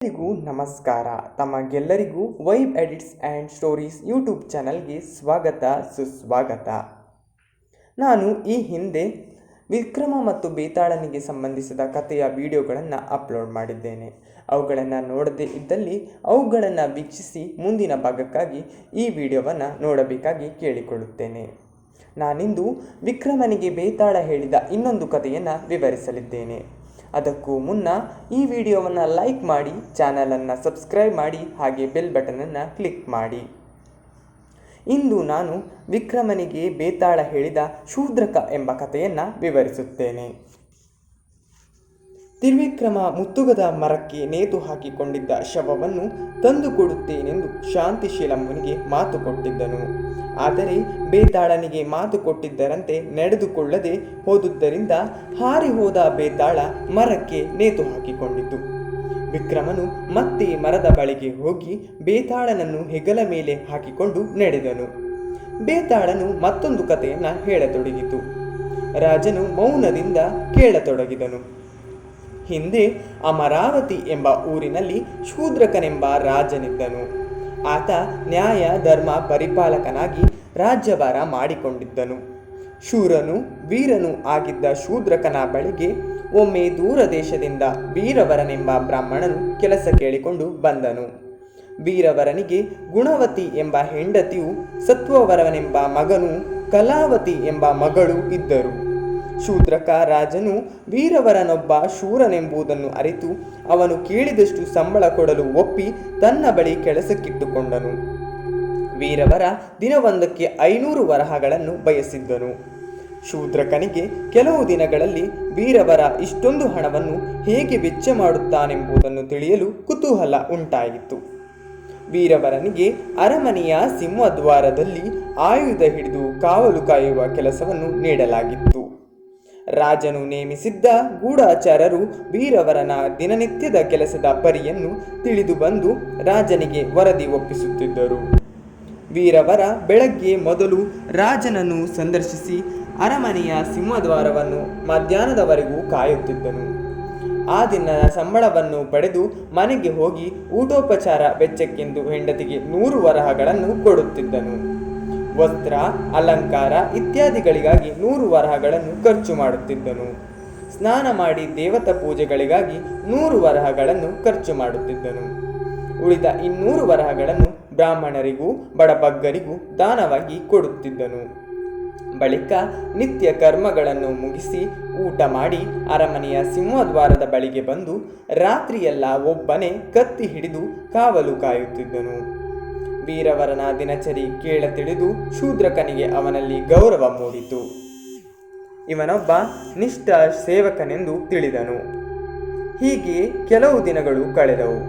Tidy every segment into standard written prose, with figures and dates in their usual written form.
ಎಲ್ಲರಿಗೂ ನಮಸ್ಕಾರ. ತಮಗೆಲ್ಲರಿಗೂ vibe edits and stories YouTube ಚಾನಲ್ಗೆ ಸ್ವಾಗತ ಸುಸ್ವಾಗತ. ನಾನು ಈ ಹಿಂದೆ ವಿಕ್ರಮ ಮತ್ತು ಬೇತಾಳನಿಗೆ ಸಂಬಂಧಿಸಿದ ಕಥೆಯ ವಿಡಿಯೋಗಳನ್ನು ಅಪ್ಲೋಡ್ ಮಾಡಿದ್ದೇನೆ. ಅವುಗಳನ್ನು ನೋಡದೇ ಇದ್ದಲ್ಲಿ ಅವುಗಳನ್ನು ವೀಕ್ಷಿಸಿ ಮುಂದಿನ ಭಾಗಕ್ಕಾಗಿ ಈ ವಿಡಿಯೋವನ್ನು ನೋಡಬೇಕಾಗಿ ಕೇಳಿಕೊಳ್ಳುತ್ತೇನೆ. ನಾನಿಂದು ವಿಕ್ರಮನಿಗೆ ಬೇತಾಳ ಹೇಳಿದ ಇನ್ನೊಂದು ಕಥೆಯನ್ನು ವಿವರಿಸಲಿದ್ದೇನೆ. ಅದಕ್ಕೂ ಮುನ್ನ ಈ ವಿಡಿಯೋವನ್ನು ಲೈಕ್ ಮಾಡಿ, ಚಾನಲನ್ನು ಸಬ್ಸ್ಕ್ರೈಬ್ ಮಾಡಿ, ಹಾಗೆ ಬೆಲ್ ಬಟನನ್ನು ಕ್ಲಿಕ್ ಮಾಡಿ. ಇಂದು ನಾನು ವಿಕ್ರಮನಿಗೆ ಬೇತಾಳ ಹೇಳಿದ ಶೂದ್ರಕ ಎಂಬ ಕಥೆಯನ್ನು ವಿವರಿಸುತ್ತೇನೆ. ತ್ರಿವಿಕ್ರಮ ಮುತ್ತುಗದ ಮರಕ್ಕೆ ನೇತು ಹಾಕಿಕೊಂಡಿದ್ದ ಶವವನ್ನು ತಂದುಕೊಡುತ್ತೇನೆಂದು ಶಾಂತಿಶೀಲಮ್ಮನಿಗೆ ಮಾತು ಕೊಟ್ಟಿದ್ದನು. ಆದರೆ ಬೇತಾಳನಿಗೆ ಮಾತು ಕೊಟ್ಟಿದ್ದರಂತೆ ನಡೆದುಕೊಳ್ಳದೆ ಹೋದುದರಿಂದ ಹಾರಿ ಹೋದ ಬೇತಾಳ ಮರಕ್ಕೆ ನೇತು ಹಾಕಿಕೊಂಡಿತು. ವಿಕ್ರಮನು ಮತ್ತೆ ಮರದ ಬಳಿಗೆ ಹೋಗಿ ಬೇತಾಳನನ್ನು ಹೆಗಲ ಮೇಲೆ ಹಾಕಿಕೊಂಡು ನಡೆದನು. ಬೇತಾಳನು ಮತ್ತೊಂದು ಕಥೆಯನ್ನು ಹೇಳತೊಡಗಿತು. ರಾಜನು ಮೌನದಿಂದ ಕೇಳತೊಡಗಿದನು. ಹಿಂದೆ ಅಮರಾವತಿ ಎಂಬ ಊರಿನಲ್ಲಿ ಶೂದ್ರಕನೆಂಬ ರಾಜನಿದ್ದನು. ಆತ ನ್ಯಾಯ ಧರ್ಮ ಪರಿಪಾಲಕನಾಗಿ ರಾಜ್ಯಭಾರ ಮಾಡಿಕೊಂಡಿದ್ದನು. ಶೂರನು ವೀರನು ಆಗಿದ್ದ ಶೂದ್ರಕನ ಬಳಿಗೆ ಒಮ್ಮೆ ದೂರ ದೇಶದಿಂದ ವೀರವರನೆಂಬ ಬ್ರಾಹ್ಮಣನು ಕೆಲಸ ಕೇಳಿಕೊಂಡು ಬಂದನು. ವೀರವರನಿಗೆ ಗುಣವತಿ ಎಂಬ ಹೆಂಡತಿಯು, ಸತ್ವವರನೆಂಬ ಮಗನು, ಕಲಾವತಿ ಎಂಬ ಮಗಳು ಇದ್ದರು. ಶೂದ್ರಕ ರಾಜನು ವೀರವರನೊಬ್ಬ ಶೂರನೆಂಬುದನ್ನು ಅರಿತು ಅವನು ಕೇಳಿದಷ್ಟು ಸಂಬಳ ಕೊಡಲು ಒಪ್ಪಿ ತನ್ನ ಬಳಿ ಕೆಲಸಕ್ಕಿಟ್ಟುಕೊಂಡನು. ವೀರವರ ದಿನವೊಂದಕ್ಕೆ 500 ವರಹಗಳನ್ನು ಬಯಸಿದ್ದನು. ಶೂದ್ರಕನಿಗೆ ಕೆಲವು ದಿನಗಳಲ್ಲಿ ವೀರವರ ಇಷ್ಟೊಂದು ಹಣವನ್ನು ಹೇಗೆ ವೆಚ್ಚ ಮಾಡುತ್ತಾನೆಂಬುದನ್ನು ತಿಳಿಯಲು ಕುತೂಹಲ ಉಂಟಾಯಿತು. ವೀರವರನಿಗೆ ಅರಮನೆಯ ಸಿಂಹದ್ವಾರದಲ್ಲಿ ಆಯುಧ ಹಿಡಿದು ಕಾವಲು ಕಾಯುವ ಕೆಲಸವನ್ನು ನೀಡಲಾಗಿತ್ತು. ರಾಜನು ನೇಮಿಸಿದ್ದ ಗೂಢಚಾರರು ವೀರವರನ ದಿನನಿತ್ಯದ ಕೆಲಸದ ಪರಿಯನ್ನು ತಿಳಿದು ಬಂದು ರಾಜನಿಗೆ ವರದಿ ಒಪ್ಪಿಸುತ್ತಿದ್ದರು. ವೀರವರ ಬೆಳಗ್ಗೆ ಮೊದಲು ರಾಜನನ್ನು ಸಂದರ್ಶಿಸಿ ಅರಮನೆಯ ಸಿಂಹದ್ವಾರವನ್ನು ಮಧ್ಯಾಹ್ನದವರೆಗೂ ಕಾಯುತ್ತಿದ್ದನು. ಆ ದಿನದ ಸಂಬಳವನ್ನು ಪಡೆದು ಮನೆಗೆ ಹೋಗಿ ಊಟೋಪಚಾರ ವೆಚ್ಚಕ್ಕೆಂದು ಹೆಂಡತಿಗೆ 100 ವರಹಗಳನ್ನು ಕೊಡುತ್ತಿದ್ದನು. ವಸ್ತ್ರ, ಅಲಂಕಾರ ಇತ್ಯಾದಿಗಳಿಗಾಗಿ 100 ವರಹಗಳನ್ನು ಖರ್ಚು ಮಾಡುತ್ತಿದ್ದನು. ಸ್ನಾನ ಮಾಡಿ ದೇವತಾ ಪೂಜೆಗಳಿಗಾಗಿ 100 ವರಹಗಳನ್ನು ಖರ್ಚು ಮಾಡುತ್ತಿದ್ದನು. ಉಳಿದ 200 ವರಹಗಳನ್ನು ಬ್ರಾಹ್ಮಣರಿಗೂ ಬಡಬಗ್ಗರಿಗೂ ದಾನವಾಗಿ ಕೊಡುತ್ತಿದ್ದನು. ಬಳಿಕ ನಿತ್ಯ ಕರ್ಮಗಳನ್ನು ಮುಗಿಸಿ ಊಟ ಮಾಡಿ ಅರಮನೆಯ ಸಿಂಹದ್ವಾರದ ಬಳಿಗೆ ಬಂದು ರಾತ್ರಿಯೆಲ್ಲ ಒಬ್ಬನೇ ಕತ್ತಿ ಹಿಡಿದು ಕಾವಲು ಕಾಯುತ್ತಿದ್ದನು. ವೀರವರನ ದಿನಚರಿ ಕೇಳ ತಿಳಿದು ಶೂದ್ರಕನಿಗೆ ಅವನಲ್ಲಿ ಗೌರವ ಮೂಡಿತು. ಇವನೊಬ್ಬ ನಿಷ್ಠ ಸೇವಕನೆಂದು ತಿಳಿದನು. ಹೀಗೆ ಕೆಲವು ದಿನಗಳು ಕಳೆದವು.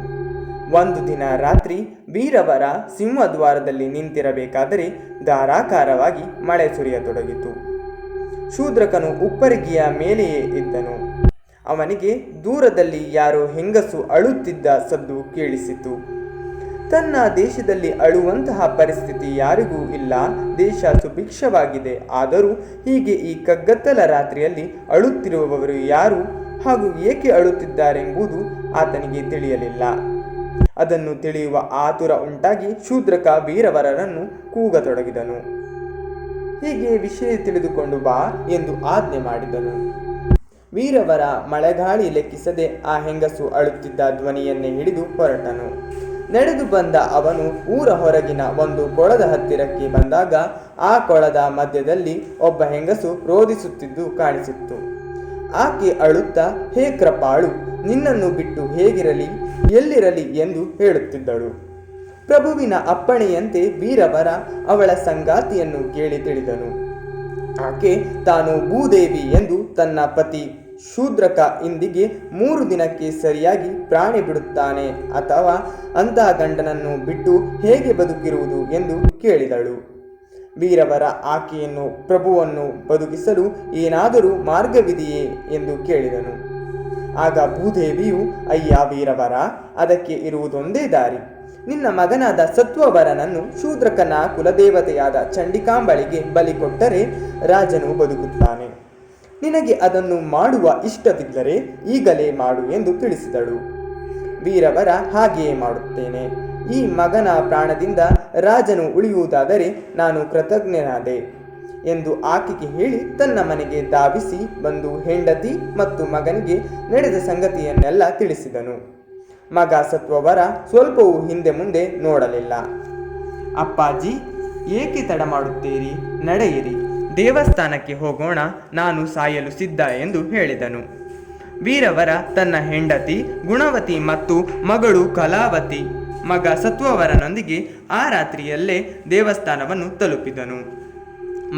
ಒಂದು ದಿನ ರಾತ್ರಿ ವೀರವರ ಸಿಂಹದ್ವಾರದಲ್ಲಿ ನಿಂತಿರಬೇಕಾದರೆ ಧಾರಾಕಾರವಾಗಿ ಮಳೆ ಸುರಿಯತೊಡಗಿತು. ಶೂದ್ರಕನು ಉಪ್ಪರಿಗೆಯ ಮೇಲೆಯೇ ಇದ್ದನು. ಅವನಿಗೆ ದೂರದಲ್ಲಿ ಯಾರೋ ಹೆಂಗಸು ಅಳುತ್ತಿದ್ದ ಸದ್ದು ಕೇಳಿಸಿತು. ತನ್ನ ದೇಶದಲ್ಲಿ ಅಳುವಂತಹ ಪರಿಸ್ಥಿತಿ ಯಾರಿಗೂ ಇಲ್ಲ, ದೇಶ ಸುಭಿಕ್ಷವಾಗಿದೆ. ಆದರೂ ಹೀಗೆ ಈ ಕಗ್ಗತ್ತಲ ರಾತ್ರಿಯಲ್ಲಿ ಅಳುತ್ತಿರುವವರು ಯಾರು ಹಾಗೂ ಏಕೆ ಅಳುತ್ತಿದ್ದಾರೆಂಬುದು ಆತನಿಗೆ ತಿಳಿಯಲಿಲ್ಲ. ಅದನ್ನು ತಿಳಿಯುವ ಆತುರ ಉಂಟಾಗಿ ಶೂದ್ರಕ ವೀರವರನನ್ನು ಕೂಗತೊಡಗಿದನು. ಹೀಗೆ ವಿಷಯ ತಿಳಿದುಕೊಂಡು ಬಾ ಎಂದು ಆಜ್ಞೆ ಮಾಡಿದನು. ವೀರವರ ಮಳೆಗಾಳಿ ಲೆಕ್ಕಿಸದೆ ಆ ಹೆಂಗಸು ಅಳುತ್ತಿದ್ದ ಧ್ವನಿಯನ್ನೇ ಹಿಡಿದು ಹೊರಟನು. ನಡೆದು ಬಂದ ಅವನು ಊರ ಹೊರಗಿನ ಒಂದು ಕೊಳದ ಹತ್ತಿರಕ್ಕೆ ಬಂದಾಗ ಆ ಕೊಳದ ಮಧ್ಯದಲ್ಲಿ ಒಬ್ಬ ಹೆಂಗಸು ರೋಧಿಸುತ್ತಿದ್ದು ಕಾಣಿಸಿತ್ತು. ಆಕೆ ಅಳುತ್ತಾ, ಹೇ ಕೃಪಾಳು, ನಿನ್ನನ್ನು ಬಿಟ್ಟು ಹೇಗಿರಲಿ, ಎಲ್ಲಿರಲಿ ಎಂದು ಹೇಳುತ್ತಿದ್ದಳು. ಪ್ರಭುವಿನ ಅಪ್ಪಣೆಯಂತೆ ವೀರವರ ಅವಳ ಸಂಗಾತಿಯನ್ನು ಕೇಳಿ ತಿಳಿದನು. ಆಕೆ ತಾನು ಭೂದೇವಿ ಎಂದು ತನ್ನ ಪತಿ ಶೂದ್ರಕ ಇಂದಿಗೆ 3 ದಿನಕ್ಕೆ ಸರಿಯಾಗಿ ಪ್ರಾಣಿ ಬಿಡುತ್ತಾನೆ ಅಥವಾ ಅಂತಹ ಗಂಡನನ್ನು ಬಿಟ್ಟು ಹೇಗೆ ಬದುಕಿರುವುದು ಎಂದು ಕೇಳಿದಳು. ವೀರವರ ಆಕೆಯನ್ನು ಪ್ರಭುವನ್ನು ಬದುಕಿಸಲು ಏನಾದರೂ ಮಾರ್ಗವಿದೆಯೇ ಎಂದು ಕೇಳಿದನು. ಆಗ ಭೂದೇವಿಯು, ಅಯ್ಯ ವೀರವರ, ಅದಕ್ಕೆ ಇರುವುದೊಂದೇ ದಾರಿ. ನಿನ್ನ ಮಗನಾದ ಸತ್ವವರನನ್ನು ಶೂದ್ರಕನ ಕುಲದೇವತೆಯಾದ ಚಂಡಿಕಾಂಬಳಿಗೆ ಬಲಿ ಕೊಟ್ಟರೆ ರಾಜನು ಬದುಕುತ್ತಾನೆ. ನಿನಗೆ ಅದನ್ನು ಮಾಡುವ ಇಷ್ಟವಿದ್ದರೆ ಈಗಲೇ ಮಾಡು ಎಂದು ತಿಳಿಸಿದಳು. ವೀರವರ ಹಾಗೆಯೇ ಮಾಡುತ್ತೇನೆ. ಈ ಮಗನ ಪ್ರಾಣದಿಂದ ರಾಜನು ಉಳಿಯುವುದಾದರೆ ನಾನು ಕೃತಜ್ಞನಾದೆ ಎಂದು ಆಕೆಗೆ ಹೇಳಿ ತನ್ನ ಮನೆಗೆ ಧಾವಿಸಿ ಬಂದು ಹೆಂಡತಿ ಮತ್ತು ಮಗನಿಗೆ ನಡೆದ ಸಂಗತಿಯನ್ನೆಲ್ಲ ತಿಳಿಸಿದನು. ಮಗ ಸತ್ವವರ ಸ್ವಲ್ಪವೂ ಹಿಂದೆ ಮುಂದೆ ನೋಡಲಿಲ್ಲ. ಅಪ್ಪಾಜಿ, ಏಕೆ ತಡ ಮಾಡುತ್ತೀರಿ? ನಡೆಯಿರಿ, ದೇವಸ್ಥಾನಕ್ಕೆ ಹೋಗೋಣ, ನಾನು ಸಾಯಲು ಸಿದ್ಧ ಎಂದು ಹೇಳಿದನು. ವೀರವರ ತನ್ನ ಹೆಂಡತಿ ಗುಣವತಿ ಮತ್ತು ಮಗಳು ಕಲಾವತಿ ಮಗ ಸತ್ವವರನೊಂದಿಗೆ ಆ ರಾತ್ರಿಯಲ್ಲೇ ದೇವಸ್ಥಾನವನ್ನು ತಲುಪಿದನು.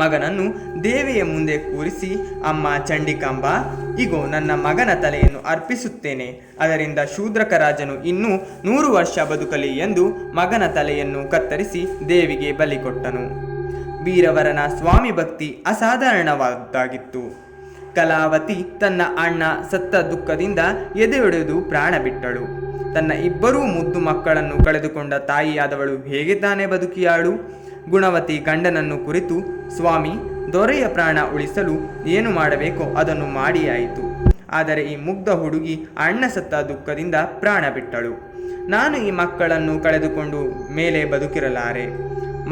ಮಗನನ್ನು ದೇವಿಯ ಮುಂದೆ ಕೂರಿಸಿ, ಅಮ್ಮ ಚಂಡಿಕಾಂಬ, ಇಗೋ ನನ್ನ ಮಗನ ತಲೆಯನ್ನು ಅರ್ಪಿಸುತ್ತೇನೆ, ಅದರಿಂದ ಶೂದ್ರಕ ರಾಜನು ಇನ್ನೂ 100 ವರ್ಷ ಬದುಕಲಿ ಎಂದು ಮಗನ ತಲೆಯನ್ನು ಕತ್ತರಿಸಿ ದೇವಿಗೆ ಬಲಿ ಕೊಟ್ಟನು. ವೀರವರನ ಸ್ವಾಮಿ ಭಕ್ತಿ ಅಸಾಧಾರಣವಾದ್ದಾಗಿತ್ತು. ಕಲಾವತಿ ತನ್ನ ಅಣ್ಣ ಸತ್ತ ದುಃಖದಿಂದ ಎದೆಯೊಡೆದು ಪ್ರಾಣ ಬಿಟ್ಟಳು. ತನ್ನ 2 ಮುದ್ದು ಮಕ್ಕಳನ್ನು ಕಳೆದುಕೊಂಡ ತಾಯಿಯಾದವಳು ಹೇಗೆ ತಾನೇ ಬದುಕಿಯಾಳು? ಗುಣವತಿ ಗಂಡನನ್ನು ಕುರಿತು, ಸ್ವಾಮಿ, ದೊರೆಯ ಪ್ರಾಣ ಉಳಿಸಲು ಏನು ಮಾಡಬೇಕೋ ಅದನ್ನು ಮಾಡಿಯಾಯಿತು. ಆದರೆ ಈ ಮುಗ್ಧ ಹುಡುಗಿ ಅಣ್ಣ ಸತ್ತ ದುಃಖದಿಂದ ಪ್ರಾಣ ಬಿಟ್ಟಳು. ನಾನು ಈ ಮಕ್ಕಳನ್ನು ಕಳೆದುಕೊಂಡು ಮೇಲೆ ಬದುಕಿರಲಾರೆ.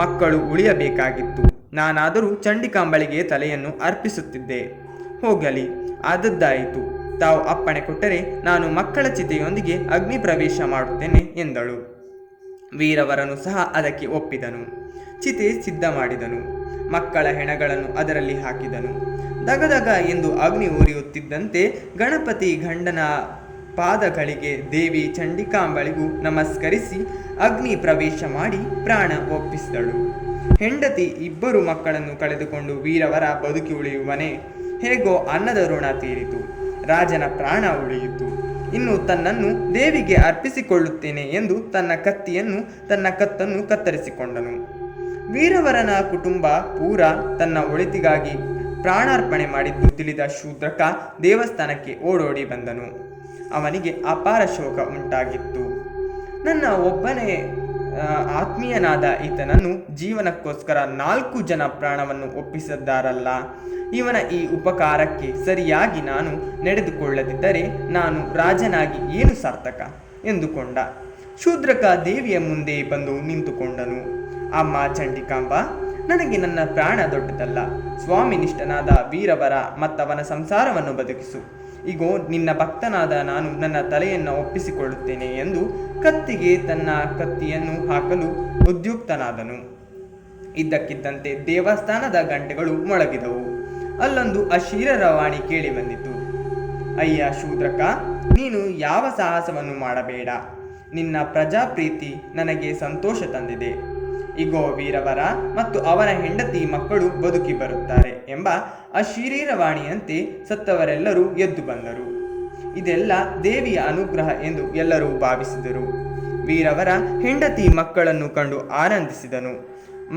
ಮಕ್ಕಳು ಉಳಿಯಬೇಕಾಗಿತ್ತು. ನಾನಾದರೂ ಚಂಡಿಕಾಂಬಳಿಗೆ ತಲೆಯನ್ನು ಅರ್ಪಿಸುತ್ತಿದ್ದೆ. ಹೋಗಲಿ, ಆದದ್ದಾಯಿತು. ತಾವು ಅಪ್ಪಣೆ ಕೊಟ್ಟರೆ ನಾನು ಮಕ್ಕಳ ಚಿತೆಯೊಂದಿಗೆ ಅಗ್ನಿ ಪ್ರವೇಶ ಮಾಡುತ್ತೇನೆ ಎಂದಳು. ವೀರವರನು ಸಹ ಅದಕ್ಕೆ ಒಪ್ಪಿದನು. ಚಿತೆ ಸಿದ್ಧ ಮಾಡಿದನು. ಮಕ್ಕಳ ಹೆಣಗಳನ್ನು ಅದರಲ್ಲಿ ಹಾಕಿದನು. ದಗದಗ ಎಂದು ಅಗ್ನಿ ಉರಿಯುತ್ತಿದ್ದಂತೆ ಗಣಪತಿ ಗಂಡನ ಪಾದಗಳಿಗೆ ದೇವಿ ಚಂಡಿಕಾಂಬಳಿಗೂ ನಮಸ್ಕರಿಸಿ ಅಗ್ನಿ ಪ್ರವೇಶ ಮಾಡಿ ಪ್ರಾಣ ಒಪ್ಪಿಸಿದಳು. ಹೆಂಡತಿ 2 ಮಕ್ಕಳನ್ನು ಕಳೆದುಕೊಂಡು ವೀರವರ ಬದುಕಿ ಉಳಿಯುವನೇ? ಹೇಗೋ ಅನ್ನದ ಋಣ ತೀರಿತು. ರಾಜನ ಪ್ರಾಣ ಉಳಿಯಿತು. ಇನ್ನು ತನ್ನನ್ನು ದೇವಿಗೆ ಅರ್ಪಿಸಿಕೊಳ್ಳುತ್ತೇನೆ ಎಂದು ತನ್ನ ಕತ್ತನ್ನು ಕತ್ತರಿಸಿಕೊಂಡನು. ವೀರವರನ ಕುಟುಂಬ ಪೂರ ತನ್ನ ಒಳಿತಿಗಾಗಿ ಪ್ರಾಣಾರ್ಪಣೆ ಮಾಡಿದ್ದು ತಿಳಿದ ಶೂದ್ರಕ ದೇವಸ್ಥಾನಕ್ಕೆ ಓಡೋಡಿ ಬಂದನು. ಅವನಿಗೆ ಅಪಾರ ಶೋಕ ಉಂಟಾಗಿತ್ತು. ನನ್ನ ಒಬ್ಬನೇ ಆತ್ಮೀಯನಾದ ಈತನನ್ನು ಜೀವನಕ್ಕೋಸ್ಕರ 4 ಜನ ಪ್ರಾಣವನ್ನು ಒಪ್ಪಿಸಿದ್ದಾರಲ್ಲ, ಇವನ ಈ ಉಪಕಾರಕ್ಕೆ ಸರಿಯಾಗಿ ನಾನು ನಡೆದುಕೊಳ್ಳದಿದ್ದರೆ ನಾನು ರಾಜನಾಗಿ ಏನು ಸಾರ್ಥಕ ಎಂದುಕೊಂಡ. ಶೂದ್ರಕ ದೇವಿಯ ಮುಂದೆ ಬಂದು ನಿಂತುಕೊಂಡನು. ಅಮ್ಮ ಚಂಡಿಕಾಂಬ, ನನಗೆ ನನ್ನ ಪ್ರಾಣ ದೊಡ್ಡದಲ್ಲ. ಸ್ವಾಮಿನಿಷ್ಠನಾದ ವೀರವರ ಮತ್ತವನ ಸಂಸಾರವನ್ನು ಬದುಕಿಸು. ಇಗೋ ನಿನ್ನ ಭಕ್ತನಾದ ನಾನು ನನ್ನ ತಲೆಯನ್ನು ಒಪ್ಪಿಸಿಕೊಳ್ಳುತ್ತೇನೆ ಎಂದು ಕತ್ತಿಗೆ ತನ್ನ ಕತ್ತಿಯನ್ನು ಹಾಕಲು ಉದ್ಯುಕ್ತನಾದನು. ಇದ್ದಕ್ಕಿದ್ದಂತೆ ದೇವಸ್ಥಾನದ ಗಂಟೆಗಳು ಮೊಳಗಿದವು. ಅಲ್ಲೊಂದು ಅಶರೀರವಾಣಿ ಕೇಳಿ ಬಂದಿತು. ಅಯ್ಯ ಶೂದ್ರಕ, ನೀನು ಯಾವ ಸಾಹಸವನ್ನು ಮಾಡಬೇಡ. ನಿನ್ನ ಪ್ರಜಾಪ್ರೀತಿ ನನಗೆ ಸಂತೋಷ ತಂದಿದೆ. ಇಗೋ ವೀರವರ ಮತ್ತು ಅವನ ಹೆಂಡತಿ ಮಕ್ಕಳು ಬದುಕಿ ಬರುತ್ತಾರೆ ಎಂಬ ಅಶರೀರವಾಣಿಯಂತೆ ಸತ್ತವರೆಲ್ಲರೂ ಎದ್ದು ಬಂದರು. ಇದೆಲ್ಲ ದೇವಿಯ ಅನುಗ್ರಹ ಎಂದು ಎಲ್ಲರೂ ಭಾವಿಸಿದರು. ವೀರವರ ಹೆಂಡತಿ ಮಕ್ಕಳನ್ನು ಕಂಡು ಆನಂದಿಸಿದನು.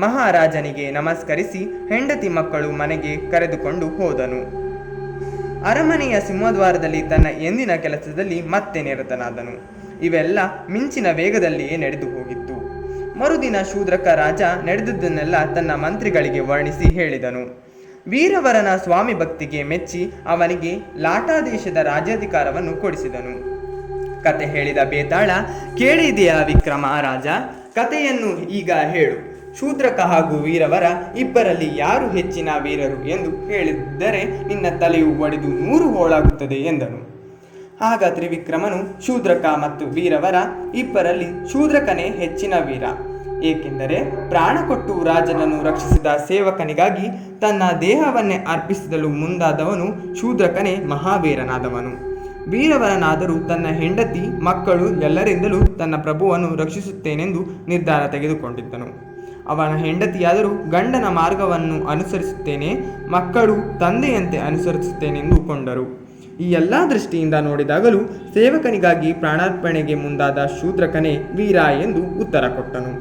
ಮಹಾರಾಜನಿಗೆ ನಮಸ್ಕರಿಸಿ ಹೆಂಡತಿ ಮಕ್ಕಳು ಮನೆಗೆ ಕರೆದುಕೊಂಡು ಹೋದನು. ಅರಮನೆಯ ಸಿಂಹದ್ವಾರದಲ್ಲಿ ತನ್ನ ಎಂದಿನ ಕೆಲಸದಲ್ಲಿ ಮತ್ತೆ ನಿರತನಾದನು. ಇವೆಲ್ಲ ಮಿಂಚಿನ ವೇಗದಲ್ಲಿಯೇ ನಡೆದು ಹೋಗಿತ್ತು. ಮರುದಿನ ಶೂದ್ರಕ ರಾಜ ನಡೆದುದನ್ನೆಲ್ಲ ತನ್ನ ಮಂತ್ರಿಗಳಿಗೆ ವರ್ಣಿಸಿ ಹೇಳಿದನು. ವೀರವರನ ಸ್ವಾಮಿ ಭಕ್ತಿಗೆ ಮೆಚ್ಚಿ ಅವನಿಗೆ ಲಾಟಾ ದೇಶದ ರಾಜ್ಯಾಧಿಕಾರವನ್ನು ಕೊಡಿಸಿದನು. ಕತೆ ಹೇಳಿದ ಬೇತಾಳ, ಕೇಳಿದೆಯಾ ವಿಕ್ರಮ ರಾಜ? ಕತೆಯನ್ನು ಈಗ ಹೇಳು. ಶೂದ್ರಕ ಹಾಗೂ ವೀರವರ ಇಬ್ಬರಲ್ಲಿ ಯಾರು ಹೆಚ್ಚಿನ ವೀರರು ಎಂದು ಹೇಳಿದ್ದರೆ ನಿನ್ನ ತಲೆಯು ಒಡೆದು 100 ಹೋಳಾಗುತ್ತದೆ ಎಂದನು. ಆಗ ತ್ರಿವಿಕ್ರಮನು ಶೂದ್ರಕ ಮತ್ತು ವೀರವರ ಇಬ್ಬರಲ್ಲಿ ಶೂದ್ರಕನೇ ಹೆಚ್ಚಿನ ವೀರ, ಏಕೆಂದರೆ ಪ್ರಾಣ ಕೊಟ್ಟು ರಾಜನನ್ನು ರಕ್ಷಿಸಿದ ಸೇವಕನಿಗಾಗಿ ತನ್ನ ದೇಹವನ್ನೇ ಅರ್ಪಿಸಲು ಮುಂದಾದವನು ಶೂದ್ರಕನೇ ಮಹಾವೀರನಾದವನು. ವೀರವರನಾದರೂ ತನ್ನ ಹೆಂಡತಿ ಮಕ್ಕಳು ಎಲ್ಲರಿಂದಲೂ ತನ್ನ ಪ್ರಭುವನ್ನು ರಕ್ಷಿಸುತ್ತೇನೆಂದು ನಿರ್ಧಾರ ತೆಗೆದುಕೊಂಡಿದ್ದನು. ಅವನ ಹೆಂಡತಿಯಾದರೂ ಗಂಡನ ಮಾರ್ಗವನ್ನು ಅನುಸರಿಸುತ್ತೇನೆ, ಮಕ್ಕಳು ತಂದೆಯಂತೆ ಅನುಸರಿಸುತ್ತೇನೆಂದು ಕೊಂಡರು. ಈ ಎಲ್ಲ ದೃಷ್ಟಿಯಿಂದ ನೋಡಿದಾಗಲೂ ಸೇವಕನಿಗಾಗಿ ಪ್ರಾಣಾರ್ಪಣೆಗೆ ಮುಂದಾದ ಶೂದ್ರಕನೇ ವೀರ ಎಂದು ಉತ್ತರ ಕೊಟ್ಟನು.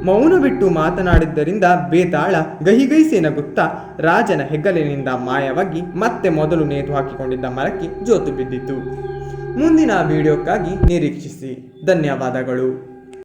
ಮೌನ ಬಿಟ್ಟು ಮಾತನಾಡಿದ್ದರಿಂದ ಬೇತಾಳ ಗಹಿಗೈಸಿ ನಗುತ್ತಾ ರಾಜನ ಹೆಗಲಿನಿಂದ ಮಾಯವಾಗಿ ಮತ್ತೆ ಮೊದಲು ನೇತು ಹಾಕಿಕೊಂಡಿದ್ದ ಮರಕ್ಕೆ ಜೋತು ಬಿದ್ದಿತು. ಮುಂದಿನ ವಿಡಿಯೋಕ್ಕಾಗಿ ನಿರೀಕ್ಷಿಸಿ. ಧನ್ಯವಾದಗಳು.